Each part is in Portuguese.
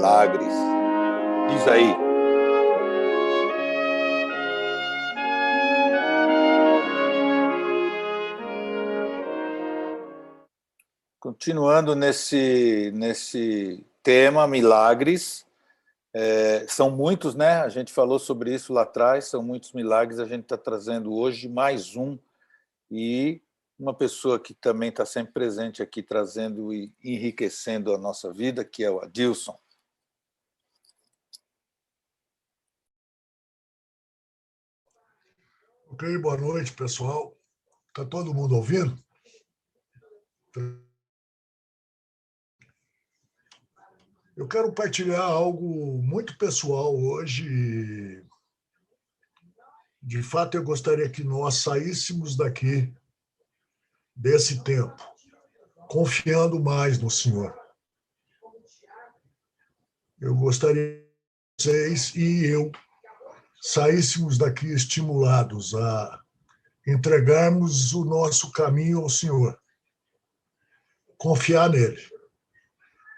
milagres. Diz aí. Continuando nesse tema, milagres, são muitos, né? A gente falou sobre isso lá atrás, são muitos milagres, a gente está trazendo hoje mais um, e uma pessoa que também está sempre presente aqui, trazendo e enriquecendo a nossa vida, que é o Adilson. Ok, boa noite, pessoal. Está todo mundo ouvindo? Eu quero partilhar algo muito pessoal hoje. De fato, eu gostaria que nós saíssemos daqui, desse tempo, confiando mais no Senhor. Eu gostaria que vocês e eu saíssemos daqui estimulados a entregarmos o nosso caminho ao Senhor. Confiar nele,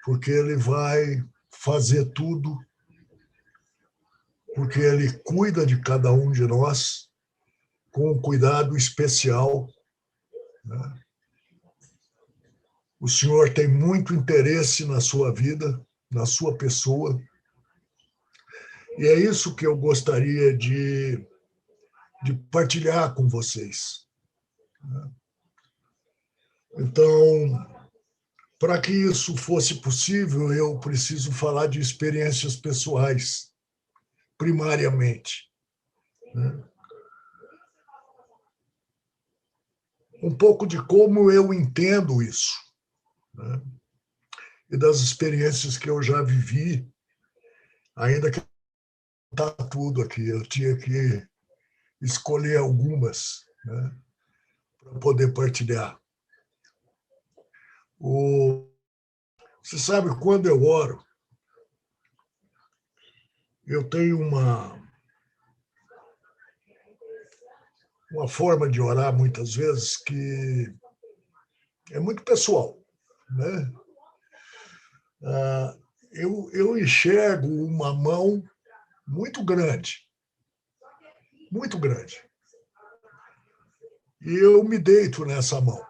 porque Ele vai fazer tudo, porque Ele cuida de cada um de nós com um cuidado especial, né? O Senhor tem muito interesse na sua vida, na sua pessoa, e é isso que eu gostaria de partilhar com vocês. Então, para que isso fosse possível, eu preciso falar de experiências pessoais, primariamente, né? Um pouco de como eu entendo isso, né? E das experiências que eu já vivi, ainda que não está tudo aqui, eu tinha que escolher algumas, né, para poder partilhar. Você sabe, quando eu oro, eu tenho uma forma de orar, muitas vezes, que é muito pessoal, né? Eu enxergo uma mão muito grande, e eu me deito nessa mão.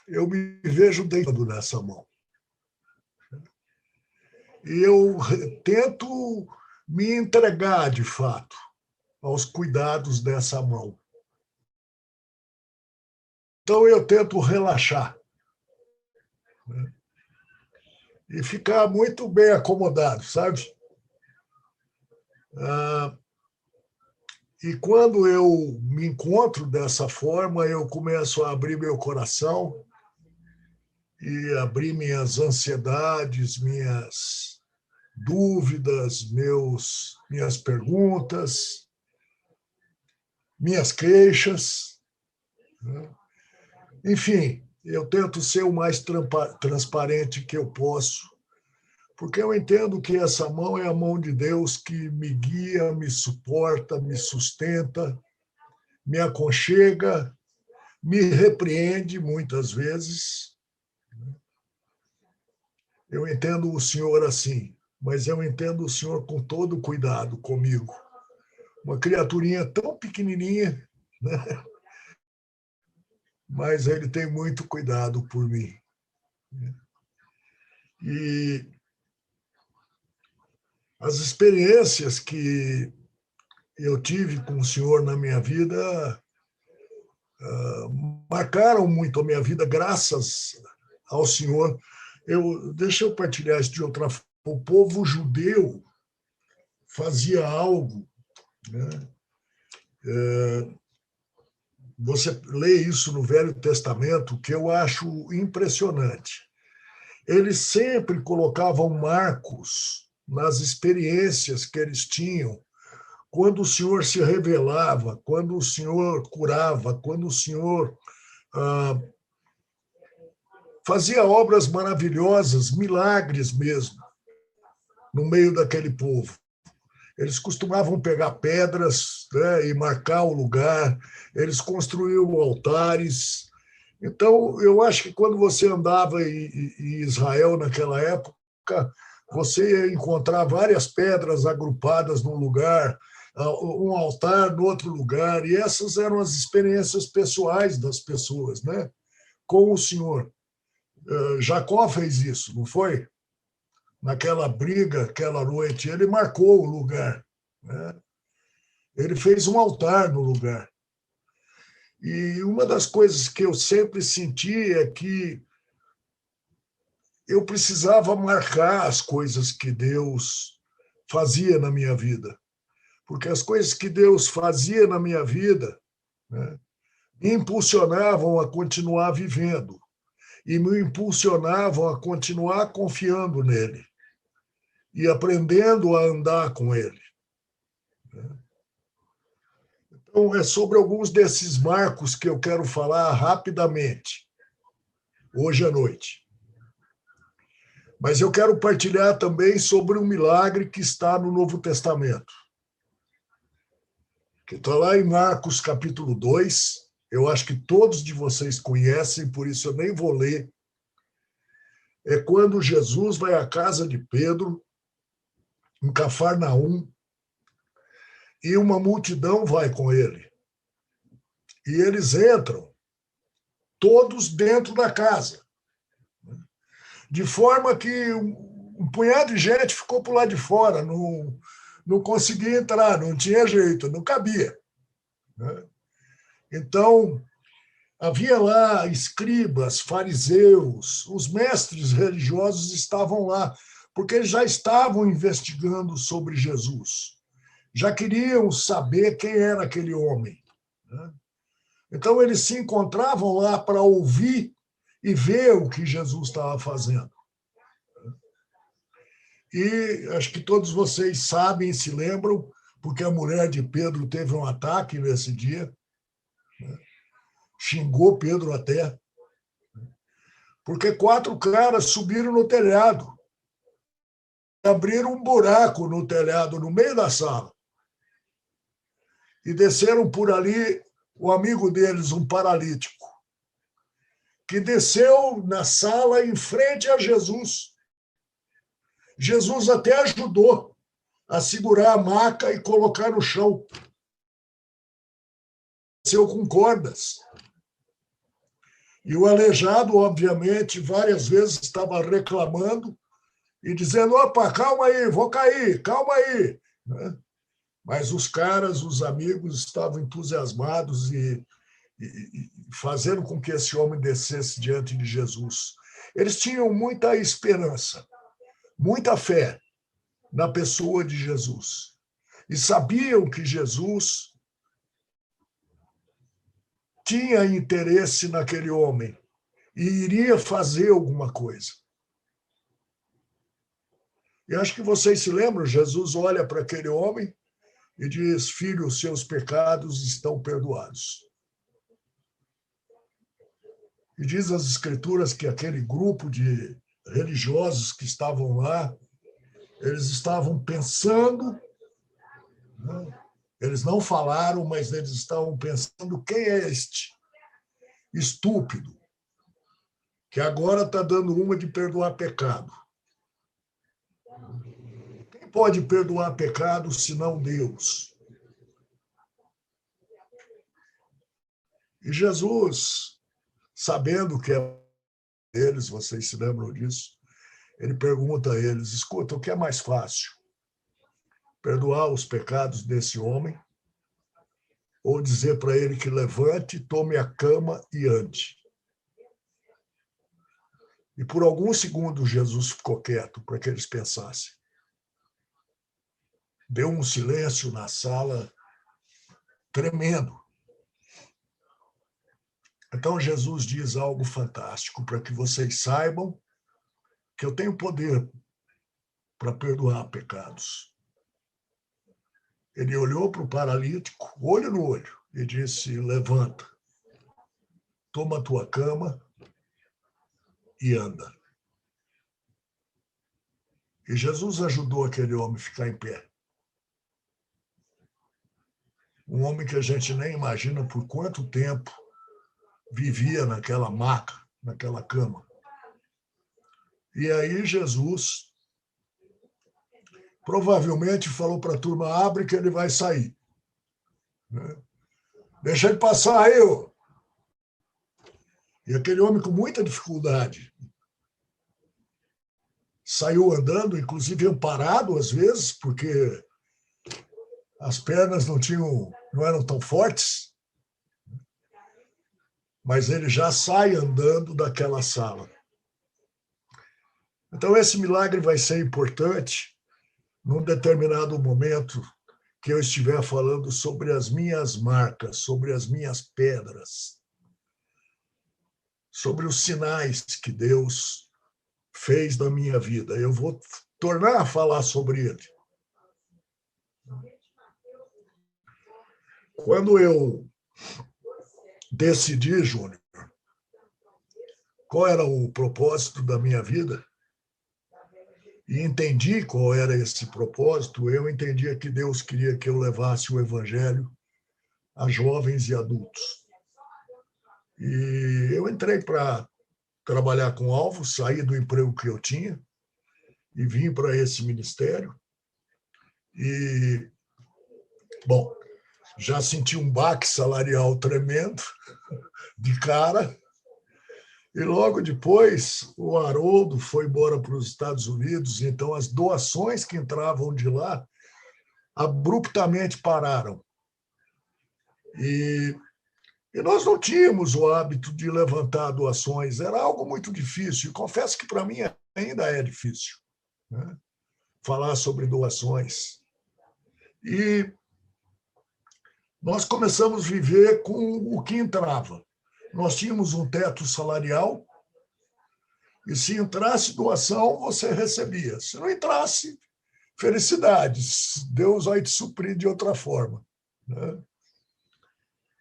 Eu me vejo deitado nessa mão. E eu tento me entregar, de fato, aos cuidados dessa mão. Então, eu tento relaxar, né, e ficar muito bem acomodado, sabe? E quando eu me encontro dessa forma, eu começo a abrir meu coração e abrir minhas ansiedades, minhas dúvidas, minhas perguntas, minhas queixas, né? Enfim, eu tento ser o mais transparente que eu posso, porque eu entendo que essa mão é a mão de Deus que me guia, me suporta, me sustenta, me aconchega, me repreende muitas vezes. Eu entendo o Senhor assim, mas eu entendo o Senhor com todo cuidado comigo. Uma criaturinha tão pequenininha, né? Mas Ele tem muito cuidado por mim. E as experiências que eu tive com o Senhor na minha vida marcaram muito a minha vida, graças ao Senhor. Deixa eu partilhar isso de outra forma. O povo judeu fazia algo, né? Você lê isso no Velho Testamento, que eu acho impressionante. Eles sempre colocavam marcos nas experiências que eles tinham, quando o Senhor se revelava, quando o Senhor curava, quando o Senhor fazia obras maravilhosas, milagres mesmo, no meio daquele povo. Eles costumavam pegar pedras, né, e marcar o lugar, eles construíam altares. Então, eu acho que quando você andava em Israel naquela época, você ia encontrar várias pedras agrupadas num lugar, um altar no outro lugar, e essas eram as experiências pessoais das pessoas, né? Com o Senhor. Jacó fez isso, não foi? Naquela briga, aquela noite, ele marcou o lugar, né? Ele fez um altar no lugar. E uma das coisas que eu sempre senti é que eu precisava marcar as coisas que Deus fazia na minha vida. Porque as coisas que Deus fazia na minha vida, né, me impulsionavam a continuar vivendo e me impulsionavam a continuar confiando nele e aprendendo a andar com ele. Então, é sobre alguns desses marcos que eu quero falar rapidamente, hoje à noite. Mas eu quero partilhar também sobre um milagre que está no Novo Testamento, que está lá em Marcos, capítulo 2. Eu acho que todos de vocês conhecem, por isso eu nem vou ler. É quando Jesus vai à casa de Pedro, em Cafarnaum, e uma multidão vai com ele. E eles entram, todos dentro da casa, de forma que um punhado de gente ficou por lá de fora, não conseguia entrar, não tinha jeito, não cabia. Então, havia lá escribas, fariseus, os mestres religiosos estavam lá, porque eles já estavam investigando sobre Jesus, já queriam saber quem era aquele homem. Então, eles se encontravam lá para ouvir e ver o que Jesus estava fazendo. E acho que todos vocês sabem e se lembram, porque a mulher de Pedro teve um ataque nesse dia, xingou Pedro até, porque 4 caras subiram no telhado, abriram um buraco no telhado, no meio da sala, e desceram por ali o amigo deles, um paralítico, que desceu na sala em frente a Jesus. Jesus até ajudou a segurar a maca e colocar no chão. Desceu com cordas. E o aleijado, obviamente, várias vezes estava reclamando e dizendo: opa, calma aí, vou cair, calma aí. Mas os caras, os amigos, estavam entusiasmados e fazendo com que esse homem descesse diante de Jesus. Eles tinham muita esperança, muita fé na pessoa de Jesus. E sabiam que Jesus tinha interesse naquele homem e iria fazer alguma coisa. E acho que vocês se lembram, Jesus olha para aquele homem e diz: filho, seus pecados estão perdoados. E diz as Escrituras que aquele grupo de religiosos que estavam lá, eles estavam pensando, né? Eles não falaram, mas eles estavam pensando: quem é este estúpido que agora está dando uma de perdoar pecado? Quem pode perdoar pecado senão Deus? E Jesus, sabendo que é deles, vocês se lembram disso, ele pergunta a eles: escuta, o que é mais fácil? Perdoar os pecados desse homem ou dizer para ele que levante, tome a cama e ande? E por alguns segundos Jesus ficou quieto para que eles pensassem. Deu um silêncio na sala tremendo. Então Jesus diz algo fantástico, para que vocês saibam que eu tenho poder para perdoar pecados. Ele olhou para o paralítico, olho no olho, e disse: levanta, toma a tua cama e anda. E Jesus ajudou aquele homem a ficar em pé. Um homem que a gente nem imagina por quanto tempo vivia naquela maca, naquela cama. E aí Jesus provavelmente falou para a turma, abre que ele vai sair. Né? Deixa ele passar aí, ô. E aquele homem com muita dificuldade saiu andando, inclusive parado às vezes, porque as pernas não eram tão fortes, mas ele já sai andando daquela sala. Então, esse milagre vai ser importante num determinado momento que eu estiver falando sobre as minhas marcas, sobre as minhas pedras, sobre os sinais que Deus fez na minha vida. Eu vou tornar a falar sobre ele. Quando eu decidi, Júnior, qual era o propósito da minha vida, e entendi qual era esse propósito, eu entendia que Deus queria que eu levasse o evangelho a jovens e adultos. E eu entrei para trabalhar com alvo, saí do emprego que eu tinha e vim para esse ministério. E, bom, já senti um baque salarial tremendo, de cara. E logo depois, o Haroldo foi embora para os Estados Unidos, então as doações que entravam de lá abruptamente pararam. E nós não tínhamos o hábito de levantar doações, era algo muito difícil. E confesso que para mim ainda é difícil, né, falar sobre doações. E nós começamos a viver com o que entrava. Nós tínhamos um teto salarial, e se entrasse doação, você recebia. Se não entrasse, felicidades, Deus vai te suprir de outra forma. Né?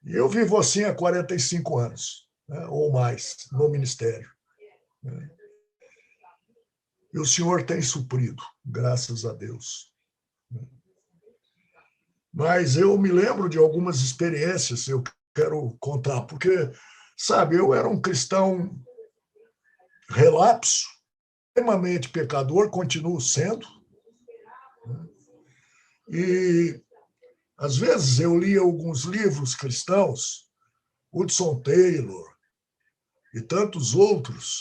E eu vivo assim há 45 anos, né, ou mais, no ministério. Né? E o Senhor tem suprido, graças a Deus. Mas eu me lembro de algumas experiências, eu quero contar, porque, sabe, eu era um cristão relapso, extremamente pecador, continuo sendo. E, às vezes, eu lia alguns livros cristãos, Hudson Taylor e tantos outros,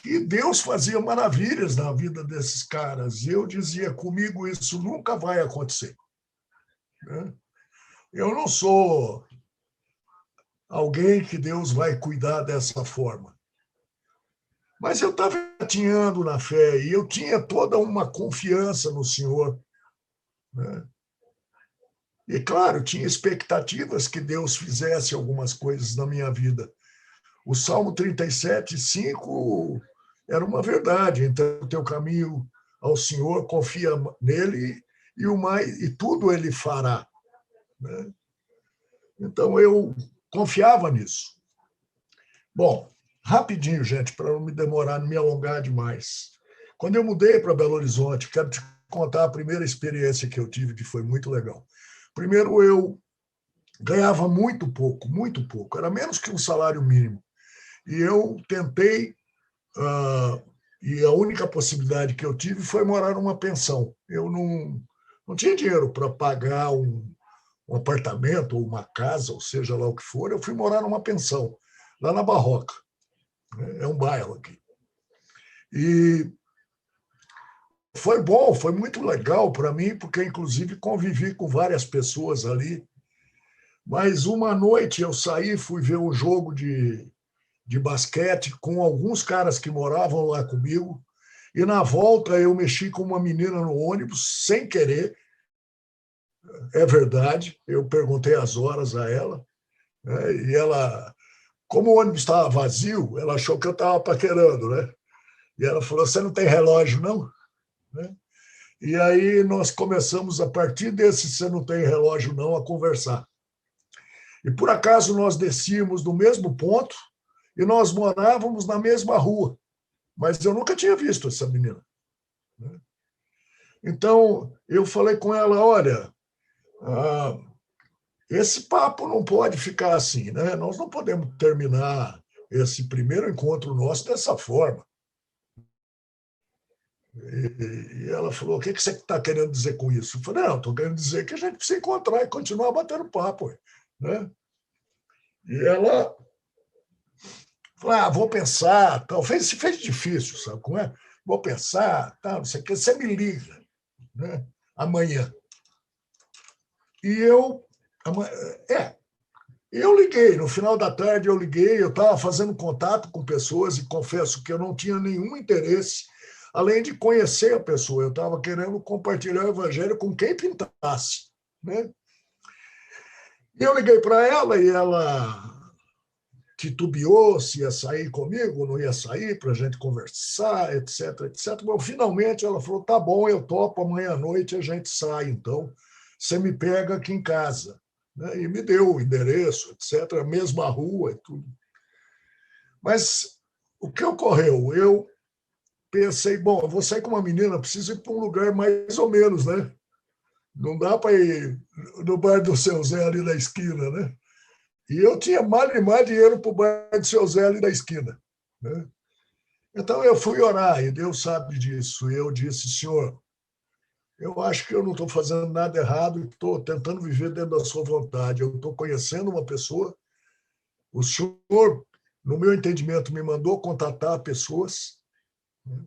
que Deus fazia maravilhas na vida desses caras. E eu dizia, comigo isso nunca vai acontecer. Eu não sou alguém que Deus vai cuidar dessa forma. Mas eu estava engatinhando na fé e eu tinha toda uma confiança no Senhor. Né? E, claro, tinha expectativas que Deus fizesse algumas coisas na minha vida. O Salmo 37, 5 era uma verdade. Então, o teu caminho ao Senhor, confia nele e tudo ele fará. Né? Então, eu confiava nisso. Bom, rapidinho, gente, para não me demorar, não me alongar demais. Quando eu mudei para Belo Horizonte, quero te contar a primeira experiência que eu tive, que foi muito legal. Primeiro, eu ganhava muito pouco, era menos que um salário mínimo. E eu tentei, e a única possibilidade que eu tive foi morar numa pensão. Eu não tinha dinheiro para pagar um apartamento ou uma casa, ou seja lá o que for, eu fui morar numa pensão, lá na Barroca. É um bairro aqui. E foi bom, foi muito legal para mim, porque, inclusive, convivi com várias pessoas ali. Mas uma noite eu saí, fui ver um jogo de basquete com alguns caras que moravam lá comigo, e na volta eu mexi com uma menina no ônibus, sem querer, é verdade, eu perguntei as horas a ela, né, e ela, como o ônibus estava vazio, ela achou que eu estava paquerando, né? E ela falou, você não tem relógio, não? Né? E aí nós começamos, a partir desse você não tem relógio, não, a conversar. E por acaso nós descíamos no mesmo ponto e nós morávamos na mesma rua, mas eu nunca tinha visto essa menina. Então, eu falei com ela, olha, esse papo não pode ficar assim, né? Nós não podemos terminar esse primeiro encontro nosso dessa forma. E ela falou, o que você está querendo dizer com isso? Eu falei, não, estou querendo dizer que a gente precisa encontrar e continuar batendo papo. Né? E ela falou, vou pensar, tal. Fez difícil, sabe como é? Vou pensar, tal, não sei o que, você me liga, né? Amanhã. E eu liguei, no final da tarde eu liguei, eu estava fazendo contato com pessoas e confesso que eu não tinha nenhum interesse, além de conhecer a pessoa, eu estava querendo compartilhar o evangelho com quem pintasse. Né? E eu liguei para ela e ela titubeou se ia sair comigo, não ia sair para a gente conversar, etc, etc. Mas finalmente ela falou, tá bom, eu topo, amanhã à noite a gente sai, então você me pega aqui em casa. E me deu o endereço, etc., a mesma rua e tudo. Mas o que ocorreu? Eu pensei, bom, eu vou sair com uma menina, preciso ir para um lugar mais ou menos, né? Não dá para ir no bar do Seu Zé ali na esquina, né? E eu tinha mal e mais dinheiro para o bar do Seu Zé ali na esquina. Né? Então eu fui orar, e Deus sabe disso. E eu disse, Senhor, eu acho que eu não estou fazendo nada errado e estou tentando viver dentro da sua vontade. Eu estou conhecendo uma pessoa, o Senhor, no meu entendimento, me mandou contatar pessoas, né?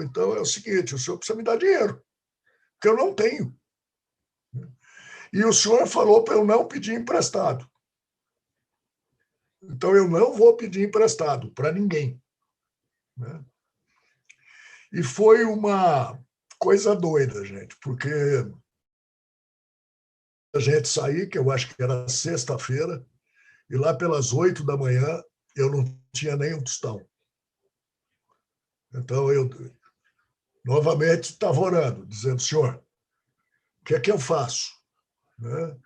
Então é o seguinte, o senhor precisa me dar dinheiro, que eu não tenho. E o senhor falou para eu não pedir emprestado. Então eu não vou pedir emprestado para ninguém. Né? E foi uma coisa doida, gente, porque a gente saía, que eu acho que era sexta-feira, e lá pelas 8 da manhã eu não tinha nem um tostão. Então eu novamente estava orando, dizendo, Senhor, o que é que eu faço? Né?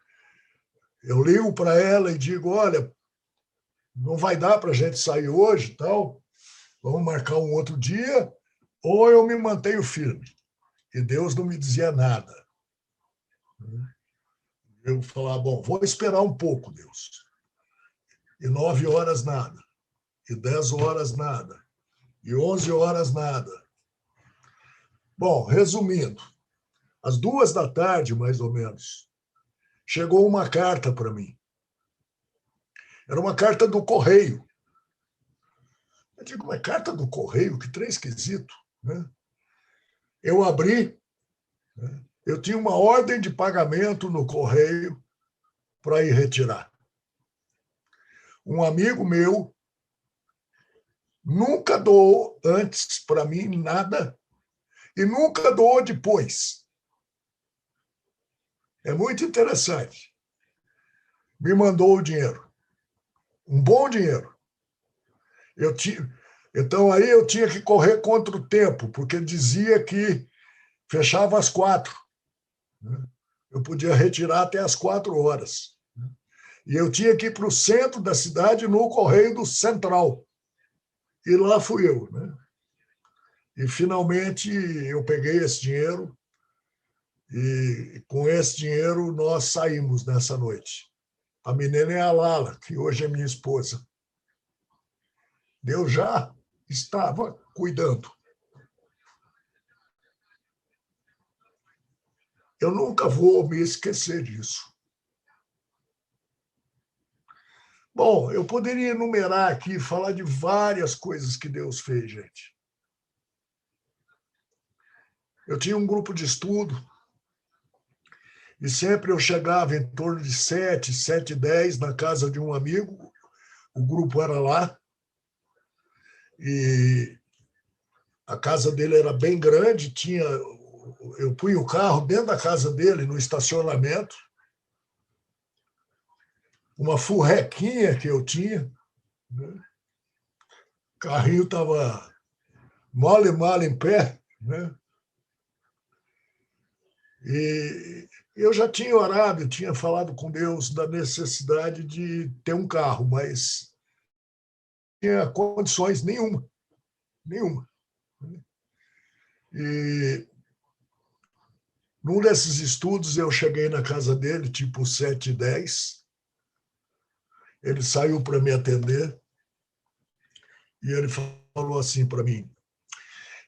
Eu ligo para ela e digo, olha, não vai dar para a gente sair hoje, tal, vamos marcar um outro dia, ou eu me mantenho firme. E Deus não me dizia nada. Eu falava, bom, vou esperar um pouco, Deus. E 9 horas, nada. E 10 horas, nada. E 11 horas, nada. Bom, resumindo, às 2 da tarde, mais ou menos, chegou uma carta para mim. Era uma carta do correio. Eu digo, mas carta do correio? Que trem esquisito. Né? Eu abri, né? Eu tinha uma ordem de pagamento no correio para ir retirar. Um amigo meu nunca doou antes para mim nada e nunca doou depois. É muito interessante. Me mandou o dinheiro. Um bom dinheiro. Então, aí eu tinha que correr contra o tempo, porque dizia que fechava às 4. Eu podia retirar até às 4 horas. E eu tinha que ir para o centro da cidade no Correio do Central. E lá fui eu. Né? E, finalmente, eu peguei esse dinheiro e, com esse dinheiro, nós saímos nessa noite. A menina é a Lala, que hoje é minha esposa. Deus já estava cuidando. Eu nunca vou me esquecer disso. Bom, eu poderia enumerar aqui, falar de várias coisas que Deus fez, gente. Eu tinha um grupo de estudo e sempre eu chegava em torno de 7, 7h10 na casa de um amigo, o grupo era lá, e a casa dele era bem grande, eu punha o carro dentro da casa dele, no estacionamento, uma furrequinha que eu tinha, né? O carrinho estava mole em pé, né? E eu já tinha orado, eu tinha falado com Deus da necessidade de ter um carro, mas não tinha condições nenhuma. E num desses estudos eu cheguei na casa dele, tipo 7h10, ele saiu para me atender e ele falou assim para mim,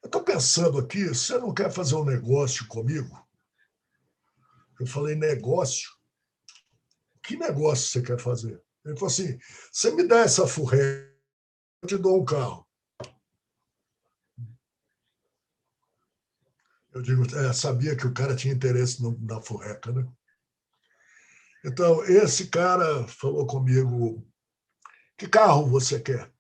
eu estou pensando aqui, você não quer fazer um negócio comigo? Eu falei, negócio? Que negócio você quer fazer? Ele falou assim, você me dá essa furreca, eu te dou um carro. Eu digo, sabia que o cara tinha interesse na furreca, né? Então, esse cara falou comigo, que carro você quer?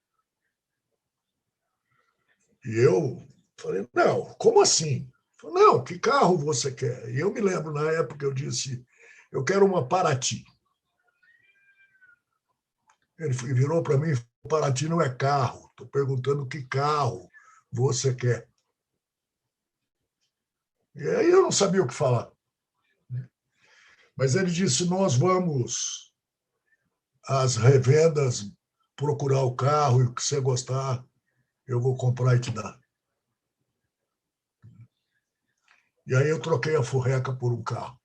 E eu falei, não, como assim? Falei, não, que carro você quer? E eu me lembro, na época, eu disse, eu quero uma Paraty. Ele virou para mim e falou, Paraty não é carro, estou perguntando que carro você quer. E aí eu não sabia o que falar. Mas ele disse, nós vamos às revendas procurar o carro e o que você gostar, eu vou comprar e te dar. E aí eu troquei a furreca por um carro.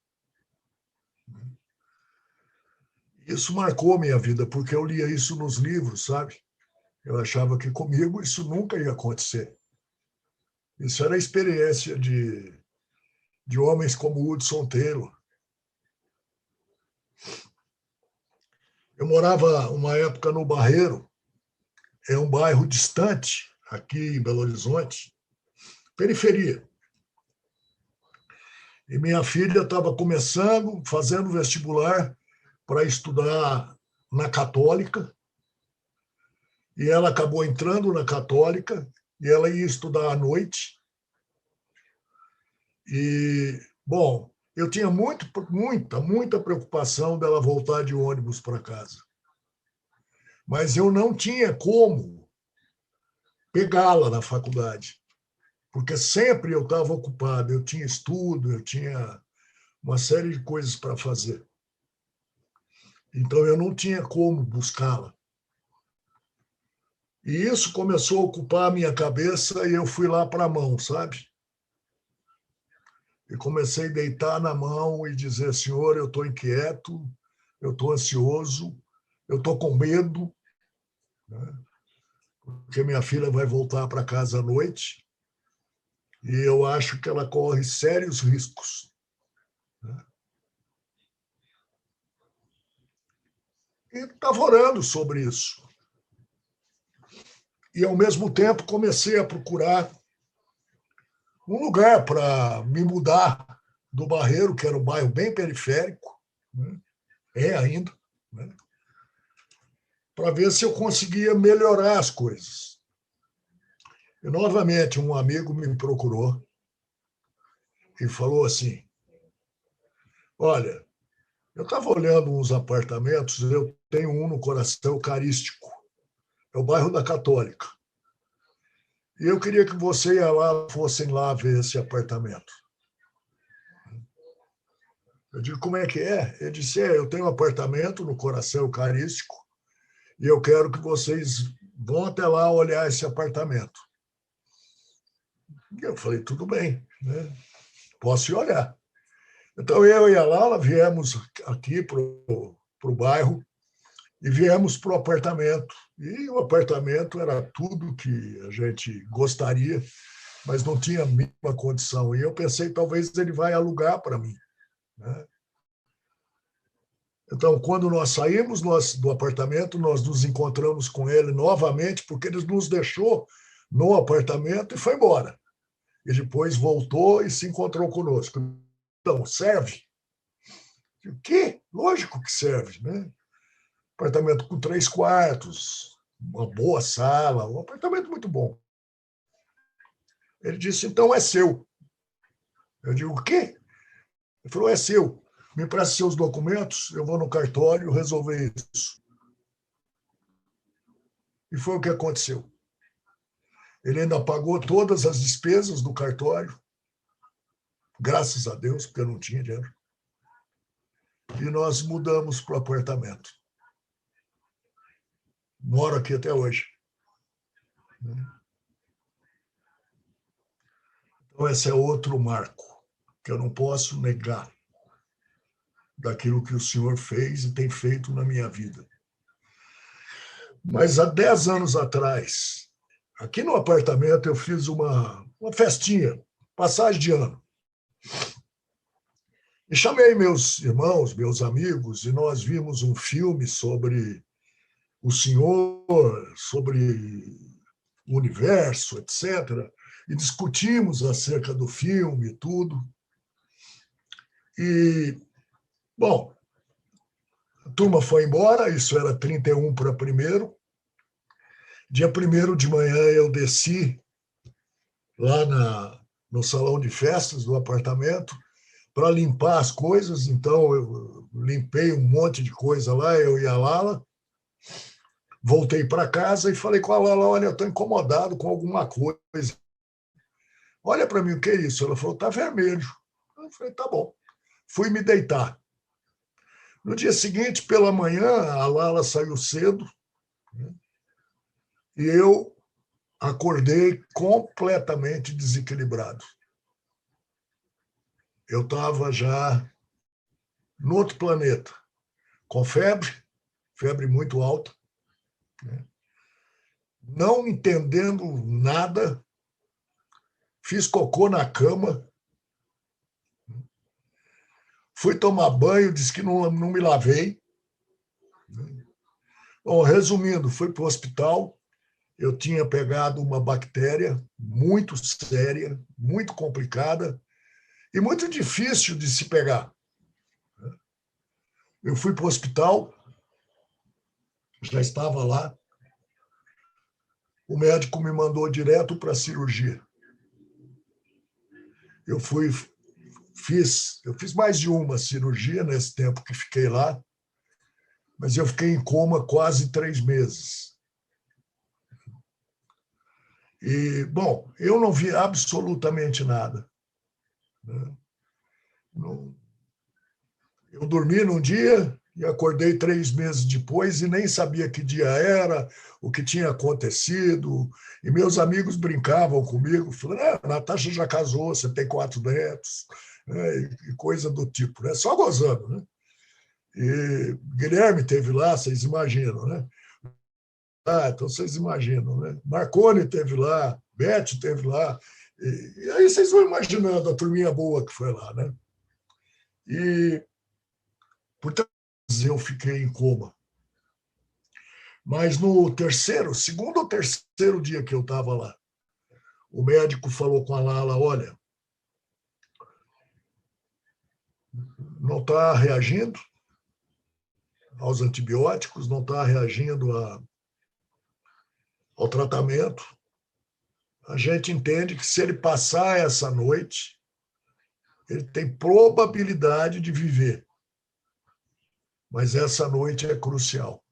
Isso marcou a minha vida, porque eu lia isso nos livros, sabe? Eu achava que comigo isso nunca ia acontecer. Isso era a experiência de homens como Hudson Taylor. Eu morava uma época no Barreiro, é um bairro distante, aqui em Belo Horizonte, periferia. E minha filha estava começando, fazendo vestibular para estudar na Católica, e ela acabou entrando na Católica, e ela ia estudar à noite. E, bom, eu tinha muita preocupação dela voltar de ônibus para casa. Mas eu não tinha como pegá-la na faculdade, porque sempre eu estava ocupado, eu tinha estudo, eu tinha uma série de coisas para fazer. Então, eu não tinha como buscá-la. E isso começou a ocupar a minha cabeça e eu fui lá para a mão, sabe? E comecei a deitar na mão e dizer, Senhor, eu estou inquieto, eu estou ansioso, eu estou com medo, né? Porque minha filha vai voltar para casa à noite e eu acho que ela corre sérios riscos, né? E estava orando sobre isso. E, ao mesmo tempo, comecei a procurar um lugar para me mudar do Barreiro, que era um bairro bem periférico, né? É ainda, né? Para ver se eu conseguia melhorar as coisas. E, novamente, um amigo me procurou e falou assim, olha, eu estava olhando uns apartamentos, eu tenho um no Coração Eucarístico, é o bairro da Católica. E eu queria que você e ela fossem lá ver esse apartamento. Eu digo, como é que é? Ele disse, eu tenho um apartamento no Coração Eucarístico e eu quero que vocês vão até lá olhar esse apartamento. E eu falei, tudo bem, né? Posso ir olhar. Então, eu e a Lala viemos aqui para o bairro e viemos para o apartamento. E o apartamento era tudo que a gente gostaria, mas não tinha a mínima condição. E eu pensei, talvez ele vai alugar para mim, né? Então, quando nós saímos do apartamento, nós nos encontramos com ele novamente, porque ele nos deixou no apartamento e foi embora. E depois voltou e se encontrou conosco. Então, serve? O quê? Lógico que serve, né? Apartamento com 3 quartos, uma boa sala, um apartamento muito bom. Ele disse, então é seu. Eu digo, o quê? Ele falou, é seu. Me empresta seus documentos, eu vou no cartório resolver isso. E foi o que aconteceu. Ele ainda pagou todas as despesas do cartório, graças a Deus, porque eu não tinha dinheiro. E nós mudamos para o apartamento. Moro aqui até hoje. Então, esse é outro marco que eu não posso negar daquilo que o Senhor fez e tem feito na minha vida. Mas há 10 anos atrás, aqui no apartamento, eu fiz uma uma festinha, passagem de ano. E chamei meus irmãos, meus amigos, e nós vimos um filme sobre o Senhor, sobre o universo, etc. E discutimos acerca do filme e tudo. E, bom, a turma foi embora, isso era 31 para 1º. Dia 1º de manhã eu desci lá no salão de festas do apartamento para limpar as coisas, então eu limpei um monte de coisa lá, eu e a Lala. Voltei para casa e falei com a Lala, olha, eu estou incomodado com alguma coisa. Olha para mim, o que é isso? Ela falou, está vermelho. Eu falei, tá bom. Fui me deitar. No dia seguinte, pela manhã, a Lala saiu cedo, né, e eu acordei completamente desequilibrado. Eu estava já no outro planeta, com febre muito alta, né, não entendendo nada, fiz cocô na cama, fui tomar banho, disse que não me lavei. Bom, resumindo, fui para o hospital, eu tinha pegado uma bactéria muito séria, muito complicada e muito difícil de se pegar. Eu fui para o hospital, já estava lá, o médico me mandou direto para a cirurgia. Eu fiz mais de uma cirurgia nesse tempo que fiquei lá, mas eu fiquei em coma quase 3 meses. E, bom, eu não vi absolutamente nada, né? Eu dormi num dia e acordei 3 meses depois e nem sabia que dia era, o que tinha acontecido. E meus amigos brincavam comigo, falando, a Natasha já casou, você tem 4 netos, né? E coisa do tipo, né? Só gozando, né? E Guilherme teve lá, vocês imaginam, né? Então vocês imaginam, né? Marconi teve lá, Beth teve lá, e aí vocês vão imaginando a turminha boa que foi lá, né? E, portanto, eu fiquei em coma. Mas no segundo ou terceiro dia que eu estava lá, o médico falou com a Lala, olha, não está reagindo aos antibióticos, não está reagindo ao tratamento. A gente entende que se ele passar essa noite, ele tem probabilidade de viver. Mas essa noite é crucial.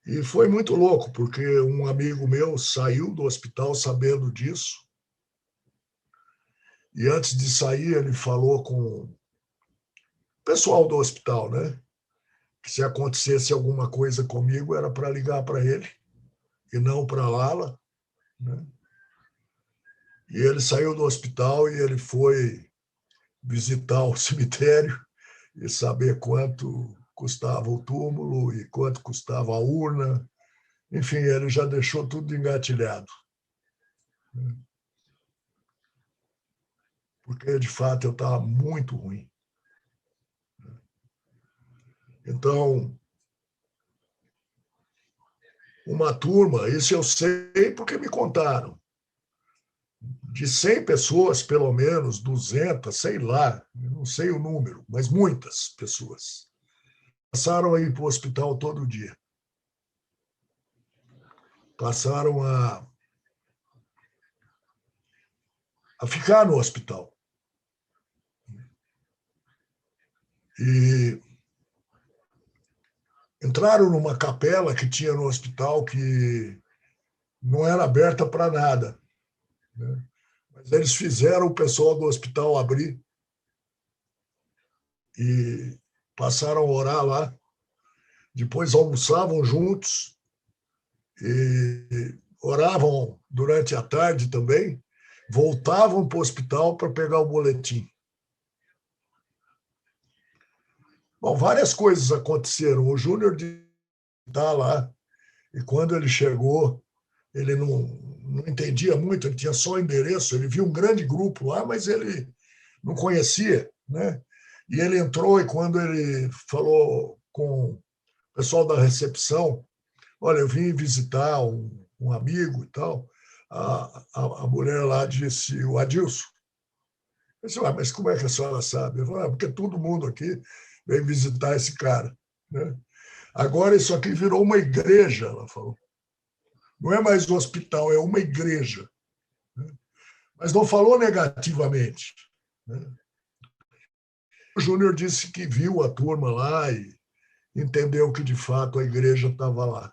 E foi muito louco, porque um amigo meu saiu do hospital sabendo disso. E antes de sair, ele falou com o pessoal do hospital, né? Que se acontecesse alguma coisa comigo, era para ligar para ele e não para a Lala, né? E ele saiu do hospital e ele foi visitar o cemitério e saber quanto custava o túmulo e quanto custava a urna. Enfim, ele já deixou tudo engatilhado. Porque, de fato, eu estava muito ruim. Então, uma turma, isso eu sei porque me contaram, de 100 pessoas, pelo menos 200, sei lá, não sei o número, mas muitas pessoas passaram a ir para o hospital todo dia. Passaram a ficar no hospital. E entraram numa capela que tinha no hospital que não era aberta para nada, né? Mas eles fizeram o pessoal do hospital abrir e passaram a orar lá. Depois almoçavam juntos e oravam durante a tarde também, voltavam para o hospital para pegar o boletim. Bom, várias coisas aconteceram. O Júnior está lá, e quando ele chegou, ele não entendia muito, ele tinha só o endereço, ele viu um grande grupo lá, mas ele não conhecia, né? E ele entrou, e quando ele falou com o pessoal da recepção, olha, eu vim visitar um amigo e tal, a mulher lá disse, o Adilson. Eu disse, mas como é que a senhora sabe? Eu falei, porque todo mundo aqui vem visitar esse cara, né? Agora isso aqui virou uma igreja, ela falou. Não é mais um hospital, é uma igreja. Mas não falou negativamente. O Júnior disse que viu a turma lá e entendeu que, de fato, a igreja estava lá.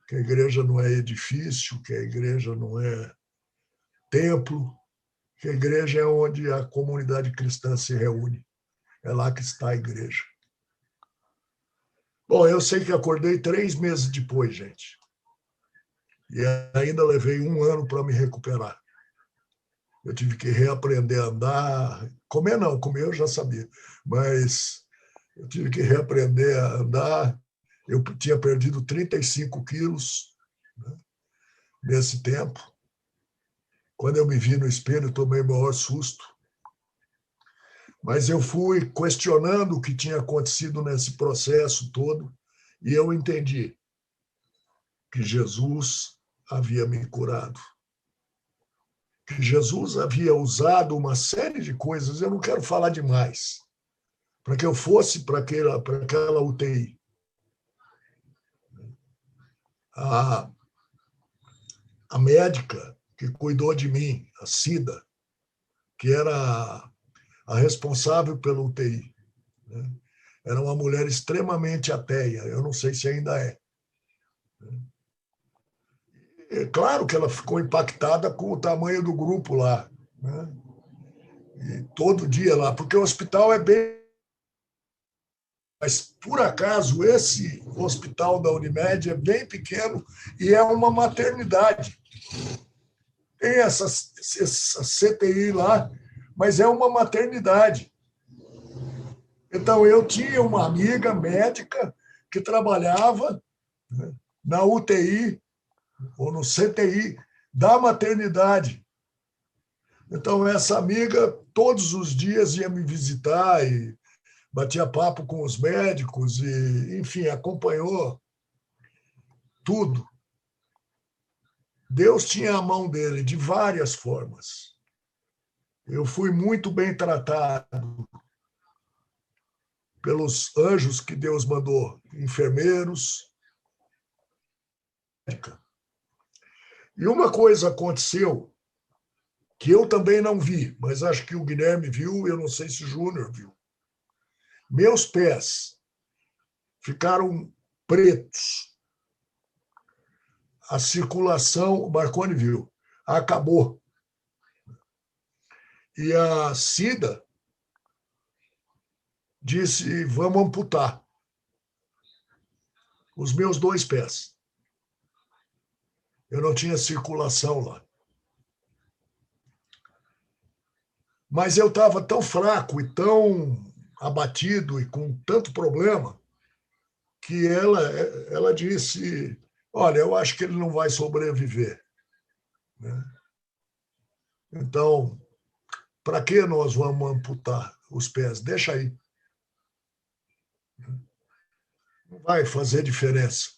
Que a igreja não é edifício, que a igreja não é templo, que a igreja é onde a comunidade cristã se reúne. É lá que está a igreja. Bom, eu sei que acordei 3 meses depois, gente. E ainda levei 1 ano para me recuperar. Eu tive que reaprender a andar. Comer não, comer eu já sabia. Mas eu tive que reaprender a andar. Eu tinha perdido 35 quilos, né, nesse tempo. Quando eu me vi no espelho, tomei o maior susto. Mas eu fui questionando o que tinha acontecido nesse processo todo e eu entendi que Jesus havia me curado. Que Jesus havia usado uma série de coisas, eu não quero falar demais, para que eu fosse para aquela UTI. A médica que cuidou de mim, a Cida, que era a responsável pela UTI, né? Era uma mulher extremamente ateia, eu não sei se ainda é. É claro que ela ficou impactada com o tamanho do grupo lá, né? E todo dia lá, porque o hospital é bem... Mas, por acaso, esse hospital da Unimed é bem pequeno e é uma maternidade. Tem essa CTI lá, mas é uma maternidade. Então, eu tinha uma amiga médica que trabalhava, né, na UTI ou no CTI da maternidade. Então, essa amiga todos os dias ia me visitar e batia papo com os médicos e, enfim, acompanhou tudo. Deus tinha a mão dele de várias formas. Eu fui muito bem tratado pelos anjos que Deus mandou, enfermeiros. E uma coisa aconteceu que eu também não vi, mas acho que o Guilherme viu, eu não sei se o Júnior viu. Meus pés ficaram pretos. A circulação, o Marconi viu, acabou. E a Cida disse, vamos amputar os meus 2 pés. Eu não tinha circulação lá. Mas eu estava tão fraco e tão abatido e com tanto problema que ela disse, olha, eu acho que ele não vai sobreviver, né? Então, para que nós vamos amputar os pés? Deixa aí. Não vai fazer diferença.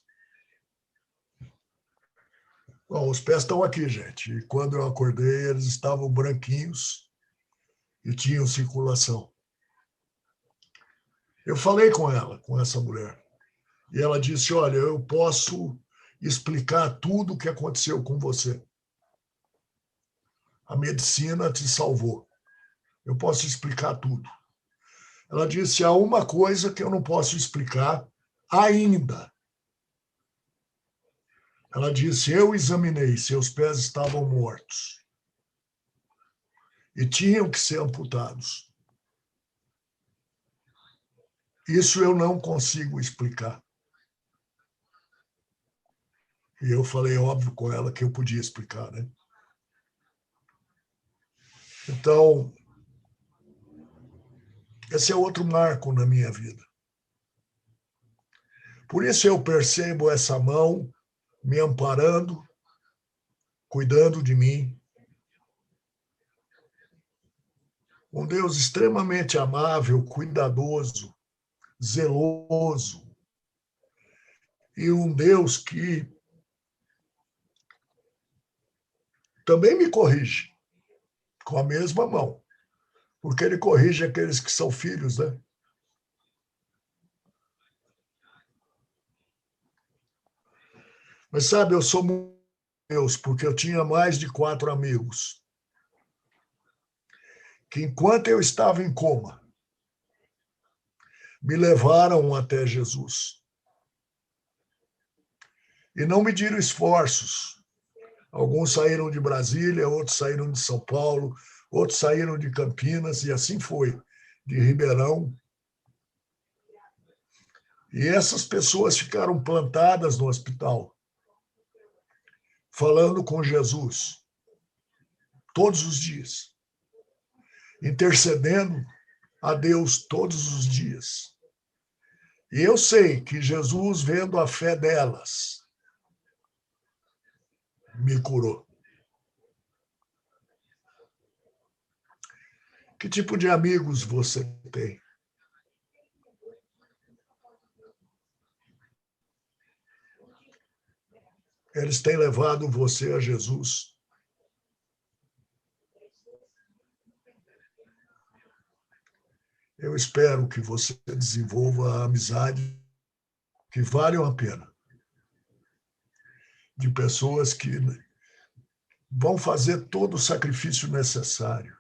Bom, os pés estão aqui, gente. E quando eu acordei, eles estavam branquinhos e tinham circulação. Eu falei com ela, com essa mulher, e ela disse, olha, eu posso explicar tudo o que aconteceu com você. A medicina te salvou. Eu posso explicar tudo. Ela disse, há uma coisa que eu não posso explicar ainda. Ela disse, eu examinei, seus pés estavam mortos. E tinham que ser amputados. Isso eu não consigo explicar. E eu falei, óbvio, com ela que eu podia explicar, né? Então, esse é outro marco na minha vida. Por isso eu percebo essa mão me amparando cuidando de mim. Um Deus extremamente amável, cuidadoso, zeloso. E um Deus que também me corrige com a mesma mão, porque ele corrige aqueles que são filhos, né? Mas sabe, eu sou muito Deus, porque eu tinha mais de 4 amigos que, enquanto eu estava em coma, me levaram até Jesus. E não mediram esforços. Alguns saíram de Brasília, outros saíram de São Paulo, outros saíram de Campinas, e assim foi, de Ribeirão. E essas pessoas ficaram plantadas no hospital, falando com Jesus, todos os dias, intercedendo a Deus todos os dias. E eu sei que Jesus, vendo a fé delas, me curou. Que tipo de amigos você tem? Eles têm levado você a Jesus? Eu espero que você desenvolva amizade que valham a pena, de pessoas que vão fazer todo o sacrifício necessário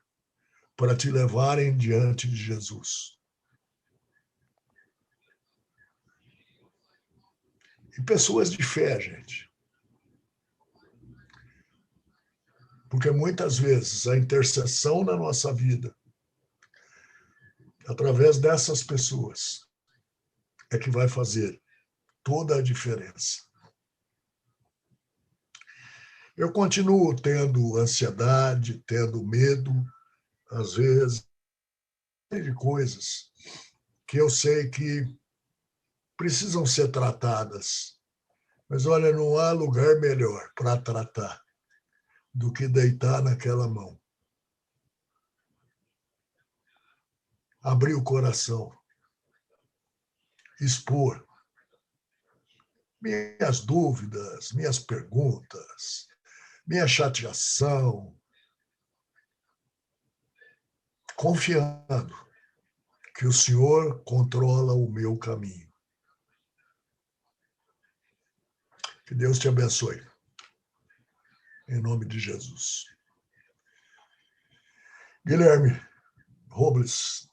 para te levarem diante de Jesus. E pessoas de fé, gente. Porque muitas vezes a intercessão na nossa vida, através dessas pessoas, é que vai fazer toda a diferença. Eu continuo tendo ansiedade, tendo medo, às vezes, de coisas que eu sei que precisam ser tratadas. Mas, olha, não há lugar melhor para tratar do que deitar naquela mão. Abrir o coração. Expor minhas dúvidas, minhas perguntas, minha chateação, confiando que o Senhor controla o meu caminho. Que Deus te abençoe. Em nome de Jesus. Guilherme Robles,